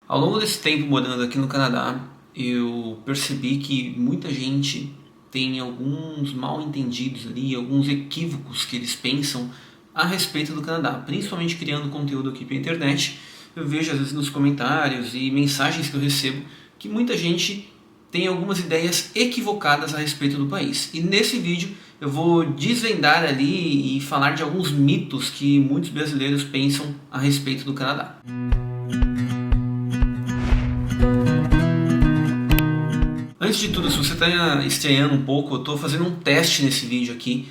Ao longo desse tempo morando aqui no Canadá, eu percebi que muita gente tem alguns mal-entendidos ali, alguns equívocos que eles pensam a respeito do Canadá, principalmente criando conteúdo aqui pela internet. Eu vejo às vezes nos comentários e mensagens que eu recebo que muita gente tem algumas ideias equivocadas a respeito do país. E nesse vídeo eu vou desvendar ali e falar de alguns mitos que muitos brasileiros pensam a respeito do Canadá. Antes de tudo, se você está estranhando um pouco, eu estou fazendo um teste nesse vídeo aqui.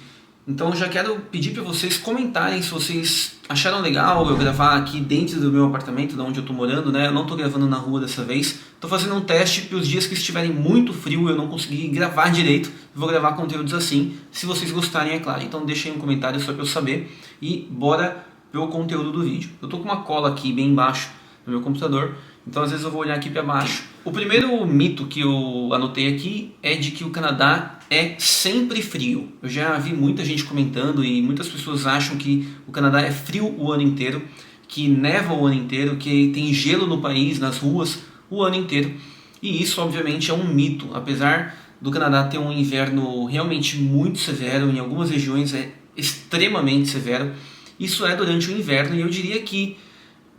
Então eu já quero pedir para vocês comentarem se vocês acharam legal eu gravar aqui dentro do meu apartamento, de onde eu estou morando, né? Eu não estou gravando na rua dessa vez. Estou fazendo um teste para os dias que estiverem muito frio e eu não conseguir gravar direito. Vou gravar conteúdos assim, se vocês gostarem, é claro. Então deixem um comentário só para eu saber e bora ver o conteúdo do vídeo. Eu estou com uma cola aqui bem embaixo no meu computador, então às vezes eu vou olhar aqui para baixo. O primeiro mito que eu anotei aqui é de que o Canadá é sempre frio. Eu já vi muita gente comentando e muitas pessoas acham que o Canadá é frio o ano inteiro, que neva o ano inteiro, que tem gelo no país, nas ruas, o ano inteiro. E isso obviamente é um mito, apesar do Canadá ter um inverno realmente muito severo, em algumas regiões é extremamente severo. Isso é durante o inverno e eu diria que,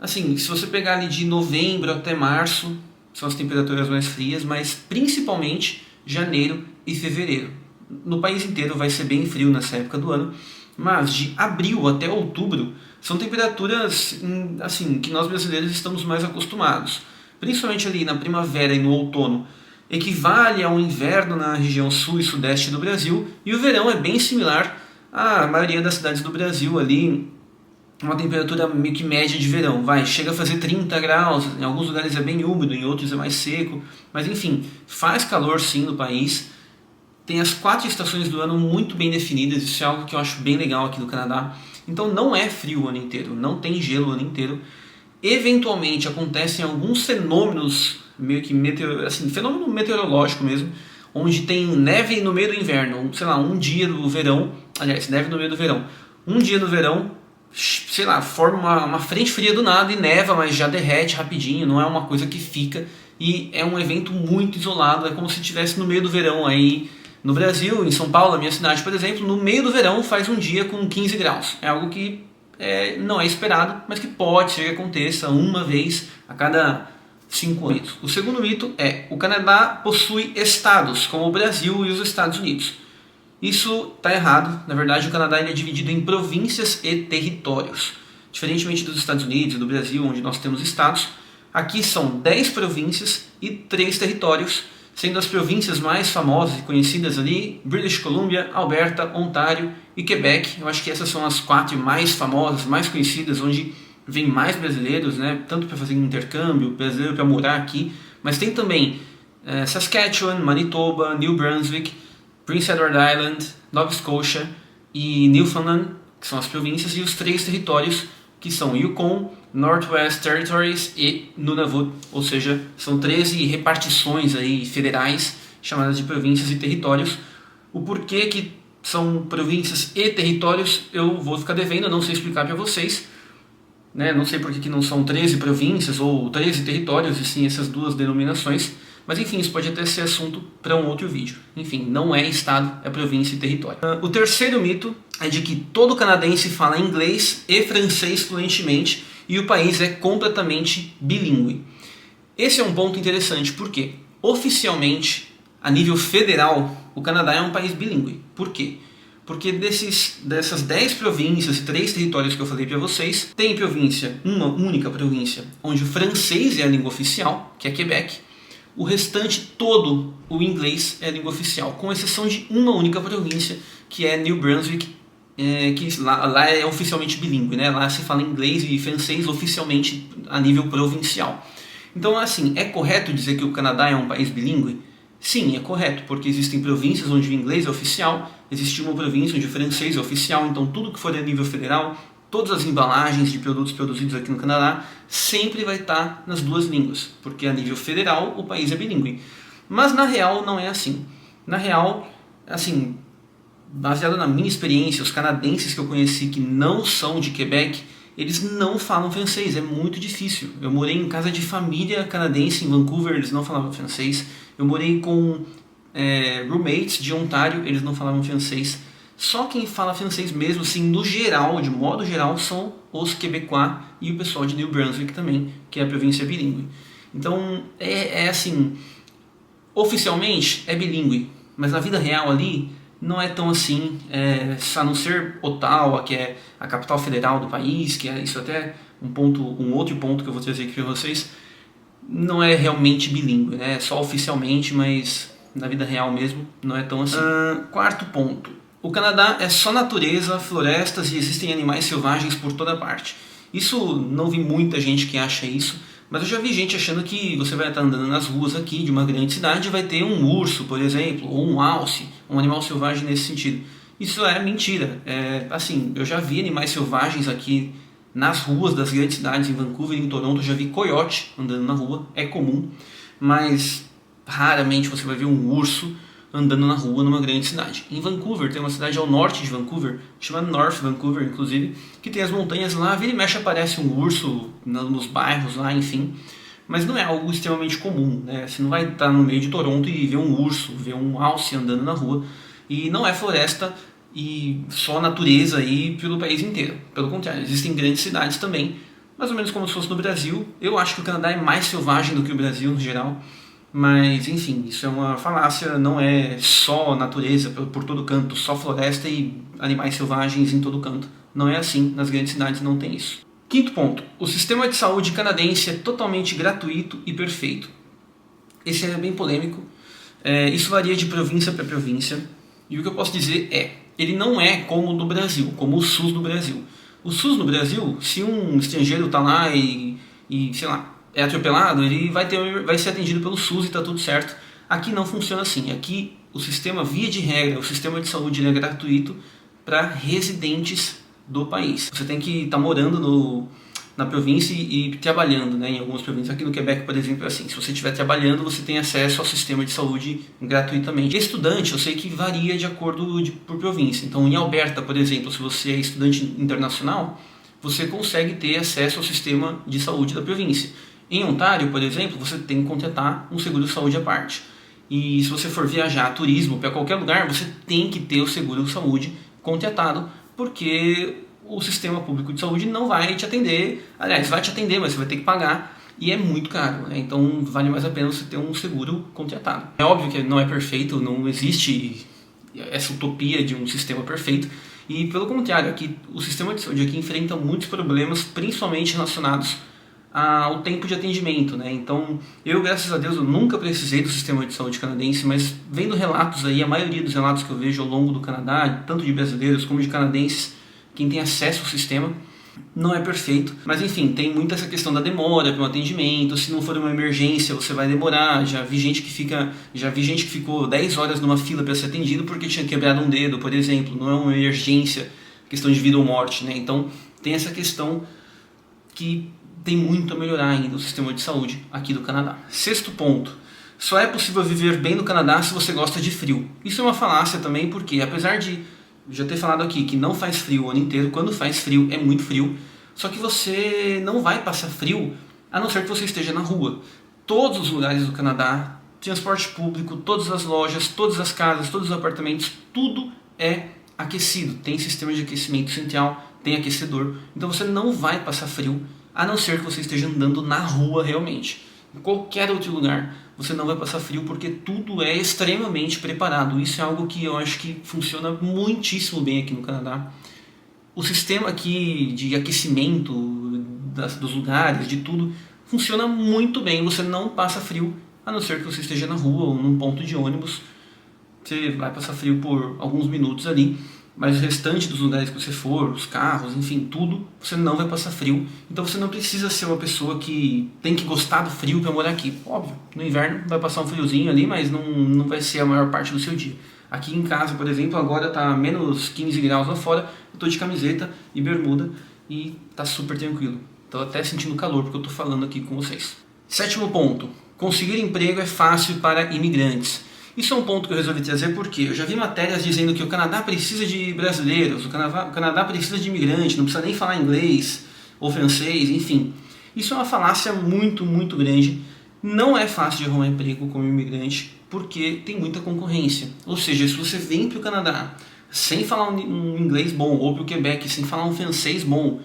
assim, se você pegar ali de novembro até março, são as temperaturas mais frias, mas principalmente janeiro e fevereiro. No país inteiro vai ser bem frio nessa época do ano, mas de abril até outubro são temperaturas assim, que nós brasileiros estamos mais acostumados. Principalmente ali na primavera e no outono, equivale a um inverno na região sul e sudeste do Brasil, e o verão é bem similar à maioria das cidades do Brasil ali, uma temperatura meio que média de verão, chega a fazer 30 graus, em alguns lugares é bem úmido, em outros é mais seco, mas enfim, faz calor sim no país, tem as 4 estações do ano muito bem definidas, isso é algo que eu acho bem legal aqui no Canadá, então não é frio o ano inteiro, não tem gelo o ano inteiro, eventualmente acontecem alguns fenômenos, meio que fenômeno meteorológico mesmo, onde tem neve no meio do inverno, sei lá, um dia do verão, aliás, neve no meio do verão, um dia do verão, sei lá, forma uma frente fria do nada e neva, mas já derrete rapidinho, não é uma coisa que fica, e é um evento muito isolado, é como se estivesse no meio do verão. Aí no Brasil, em São Paulo, a minha cidade, por exemplo, no meio do verão faz um dia com 15 graus, é algo que não é esperado, mas que pode ser que aconteça uma vez a cada 5 anos. O segundo mito é: o Canadá possui estados, como o Brasil e os Estados Unidos. Isso está errado. Na verdade, o Canadá é dividido em províncias e territórios. Diferentemente dos Estados Unidos e do Brasil, onde nós temos estados, aqui são 10 províncias e 3 territórios, sendo as províncias mais famosas e conhecidas ali British Columbia, Alberta, Ontário e Quebec. Eu acho que essas são as 4 mais famosas, mais conhecidas, onde vem mais brasileiros, né? Tanto para fazer intercâmbio, brasileiro para morar aqui, mas tem também Saskatchewan, Manitoba, New Brunswick, Prince Edward Island, Nova Scotia e Newfoundland, que são as províncias, e os 3 territórios, que são Yukon, Northwest Territories e Nunavut, ou seja, são 13 repartições aí federais chamadas de províncias e territórios. O porquê que são províncias e territórios eu vou ficar devendo, eu não sei explicar para vocês, né? Não sei por que não são 13 províncias ou 13 territórios, e sim essas 2 denominações. Mas enfim, isso pode até ser assunto para um outro vídeo. Enfim, não é estado, é província e território. O terceiro mito é de que todo canadense fala inglês e francês fluentemente e o país é completamente bilíngue. Esse é um ponto interessante, porque oficialmente, a nível federal, o Canadá é um país bilíngue. Por quê? Porque dessas 10 províncias e 3 territórios que eu falei para vocês, tem província, uma única província, onde o francês é a língua oficial, que é Quebec. O restante todo, o inglês é a língua oficial, com exceção de uma única província, que é New Brunswick, que lá é oficialmente bilíngue, né? Lá se fala inglês e francês oficialmente a nível provincial. Então, assim, é correto dizer que o Canadá é um país bilíngue? Sim, é correto, porque existem províncias onde o inglês é oficial, existe uma província onde o francês é oficial, então tudo que for a nível federal, todas as embalagens de produtos produzidos aqui no Canadá sempre vai estar nas 2 línguas, porque a nível federal o país é bilíngue. Mas na real não é assim. Na real, assim, baseado na minha experiência, os canadenses que eu conheci que não são de Quebec, eles não falam francês, é muito difícil. Eu morei em casa de família canadense em Vancouver, eles não falavam francês. Eu morei com roommates de Ontário, eles não falavam francês. Só quem fala francês mesmo, assim, no geral, de modo geral, são os quebecois e o pessoal de New Brunswick também, que é a província bilíngue. Então, assim, oficialmente é bilíngue, mas na vida real ali não é tão assim, a não ser Ottawa, que é a capital federal do país, que é isso até um outro ponto que eu vou trazer aqui para vocês, não é realmente bilíngue, né? É só oficialmente, mas na vida real mesmo não é tão assim. Quarto ponto. O Canadá é só natureza, florestas e existem animais selvagens por toda parte. Isso, não vi muita gente que acha isso, mas eu já vi gente achando que você vai estar andando nas ruas aqui de uma grande cidade e vai ter um urso, por exemplo, ou um alce, um animal selvagem nesse sentido. Isso é mentira. Assim, eu já vi animais selvagens aqui nas ruas das grandes cidades, em Vancouver e em Toronto, eu já vi coiote andando na rua, é comum, mas raramente você vai ver um urso andando na rua numa grande cidade. Em Vancouver, tem uma cidade ao norte de Vancouver, chamada North Vancouver, inclusive, que tem as montanhas lá, vira e mexe aparece um urso nos bairros lá, enfim, mas não é algo extremamente comum, né? Você não vai estar no meio de Toronto e ver um urso, ver um alce andando na rua, e não é floresta e só natureza aí pelo país inteiro. Pelo contrário, existem grandes cidades também, mais ou menos como se fosse no Brasil. Eu acho que o Canadá é mais selvagem do que o Brasil no geral, mas enfim, isso é uma falácia, não é só natureza por todo canto, só floresta e animais selvagens em todo canto. Não é assim, nas grandes cidades não tem isso. Quinto ponto, o sistema de saúde canadense é totalmente gratuito e perfeito. Esse é bem polêmico, isso varia de província para província, e o que eu posso dizer ele não é como no Brasil, como o SUS do Brasil. O SUS no Brasil, se um estrangeiro está lá e sei lá, é atropelado, ele vai ser atendido pelo SUS e está tudo certo. Aqui não funciona assim. Aqui o sistema, via de regra, o sistema de saúde é gratuito para residentes do país. Você tem que estar morando na província e trabalhando, né, em algumas províncias. Aqui no Quebec, por exemplo, é assim. Se você estiver trabalhando, você tem acesso ao sistema de saúde gratuitamente. Estudante, eu sei que varia de acordo por província. Então, em Alberta, por exemplo, se você é estudante internacional, você consegue ter acesso ao sistema de saúde da província. Em Ontário, por exemplo, você tem que contratar um seguro de saúde à parte. E se você for viajar a turismo para qualquer lugar, você tem que ter o seguro de saúde contratado, porque o sistema público de saúde não vai te atender. Aliás, vai te atender, mas você vai ter que pagar e é muito caro, né? Então vale mais a pena você ter um seguro contratado. É óbvio que não é perfeito, não existe essa utopia de um sistema perfeito. E pelo contrário, aqui, o sistema de saúde aqui enfrenta muitos problemas, principalmente relacionados ao tempo de atendimento, né? Então, eu, graças a Deus, eu nunca precisei do sistema de saúde canadense, mas vendo relatos aí, a maioria dos relatos que eu vejo ao longo do Canadá, tanto de brasileiros como de canadenses, quem tem acesso ao sistema, não é perfeito. Mas enfim, tem muito essa questão da demora para um atendimento, se não for uma emergência você vai demorar. Já vi gente que ficou 10 horas numa fila para ser atendido porque tinha quebrado um dedo, por exemplo. Não é uma emergência, questão de vida ou morte, né? Então tem essa questão que tem muito a melhorar ainda o sistema de saúde aqui do Canadá. Sexto ponto, só é possível viver bem no Canadá se você gosta de frio. Isso é uma falácia também, porque apesar de já ter falado aqui que não faz frio o ano inteiro, quando faz frio é muito frio, só que você não vai passar frio a não ser que você esteja na rua. Todos os lugares do Canadá, transporte público, todas as lojas, todas as casas, todos os apartamentos, tudo é aquecido, tem sistema de aquecimento central, tem aquecedor, então você não vai passar frio a não ser que você esteja andando na rua realmente. Em qualquer outro lugar você não vai passar frio porque tudo é extremamente preparado. Isso é algo que eu acho que funciona muitíssimo bem aqui no Canadá. O sistema aqui de aquecimento dos lugares, de tudo, funciona muito bem. Você não passa frio a não ser que você esteja na rua ou num ponto de ônibus. Você vai passar frio por alguns minutos ali, mas o restante dos lugares que você for, os carros, enfim, tudo, você não vai passar frio. Então você não precisa ser uma pessoa que tem que gostar do frio para morar aqui. Óbvio, no inverno vai passar um friozinho ali, mas não vai ser a maior parte do seu dia. Aqui em casa, por exemplo, agora está menos 15 graus lá fora, eu estou de camiseta e bermuda e está super tranquilo. Estou até sentindo calor porque eu estou falando aqui com vocês. Sétimo ponto, conseguir emprego é fácil para imigrantes. Isso é um ponto que eu resolvi trazer porque eu já vi matérias dizendo que o Canadá precisa de brasileiros, o Canadá precisa de imigrante, não precisa nem falar inglês, ou francês, enfim. Isso é uma falácia muito, muito grande. Não é fácil de arrumar emprego como imigrante, porque tem muita concorrência. Ou seja, se você vem para o Canadá sem falar um inglês bom, ou para o Quebec sem falar um francês bom,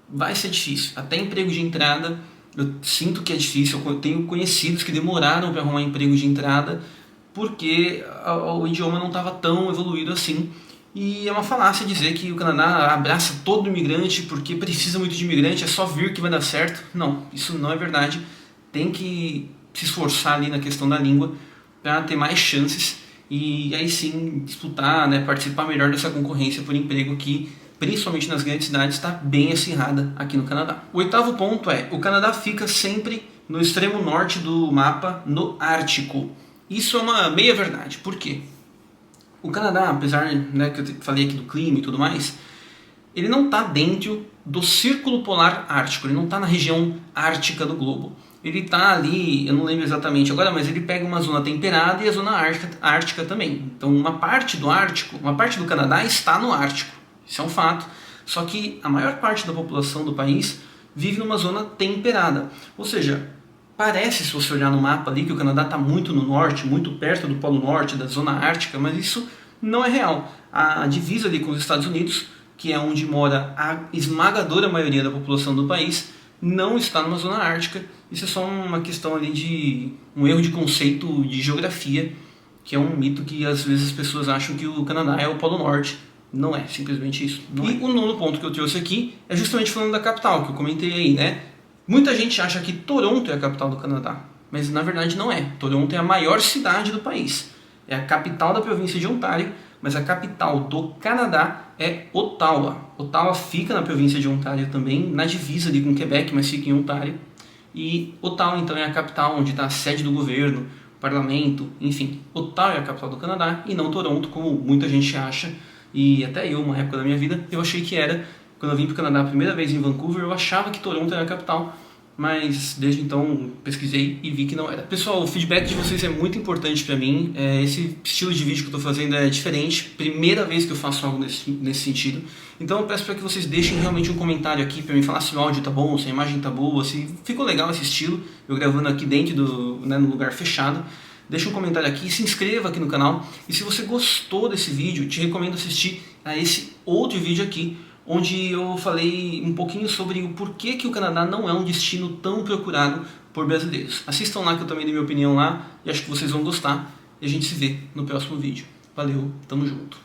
vai ser difícil. Até emprego de entrada, eu sinto que é difícil. Eu tenho conhecidos que demoraram para arrumar emprego de entrada porque o idioma não estava tão evoluído assim. E é uma falácia dizer que o Canadá abraça todo imigrante porque precisa muito de imigrante, é só vir que vai dar certo. Não, isso não é verdade. Tem que se esforçar ali na questão da língua para ter mais chances e aí sim disputar, né, participar melhor dessa concorrência por emprego que, principalmente nas grandes cidades, está bem acirrada aqui no Canadá. O oitavo ponto é: o Canadá fica sempre no extremo norte do mapa, no Ártico. Isso é uma meia verdade. Por quê? O Canadá, apesar, né, que eu falei aqui do clima e tudo mais, ele não está dentro do Círculo Polar Ártico, ele não está na região ártica do globo. Ele está ali, eu não lembro exatamente agora, mas ele pega uma zona temperada e a zona ártica também. Então uma parte do Ártico, uma parte do Canadá está no Ártico, isso é um fato. Só que a maior parte da população do país vive numa zona temperada. Ou seja, parece, se você olhar no mapa ali, que o Canadá está muito no norte, muito perto do Polo Norte, da zona ártica, mas isso não é real. A divisa ali com os Estados Unidos, que é onde mora a esmagadora maioria da população do país, não está numa zona ártica. Isso é só uma questão ali de um erro de conceito de geografia, que é um mito que às vezes as pessoas acham que o Canadá é o Polo Norte. Não é, simplesmente isso. O nono ponto que eu trouxe aqui é justamente falando da capital, que eu comentei aí, né? Muita gente acha que Toronto é a capital do Canadá, mas na verdade não é. Toronto é a maior cidade do país. É a capital da província de Ontário, mas a capital do Canadá é Ottawa. Ottawa fica na província de Ontário também, na divisa ali com Quebec, mas fica em Ontário. E Ottawa então é a capital onde está a sede do governo, o parlamento, enfim. Ottawa é a capital do Canadá e não Toronto, como muita gente acha. E até eu, uma época da minha vida, eu achei que era. Quando eu vim para o Canadá a primeira vez em Vancouver, eu achava que Toronto era a capital, mas desde então pesquisei e vi que não era. Pessoal, o feedback de vocês é muito importante para mim. Esse estilo de vídeo que eu estou fazendo é diferente, primeira vez que eu faço algo nesse sentido. Então eu peço para que vocês deixem realmente um comentário aqui para me falar se o áudio tá bom, se a imagem tá boa, se ficou legal esse estilo, eu gravando aqui dentro né, no lugar fechado. Deixa um comentário aqui, se inscreva aqui no canal. E se você gostou desse vídeo, te recomendo assistir a esse outro vídeo aqui, onde eu falei um pouquinho sobre o porquê que o Canadá não é um destino tão procurado por brasileiros. Assistam lá que eu também dei minha opinião lá e acho que vocês vão gostar. E a gente se vê no próximo vídeo. Valeu, tamo junto.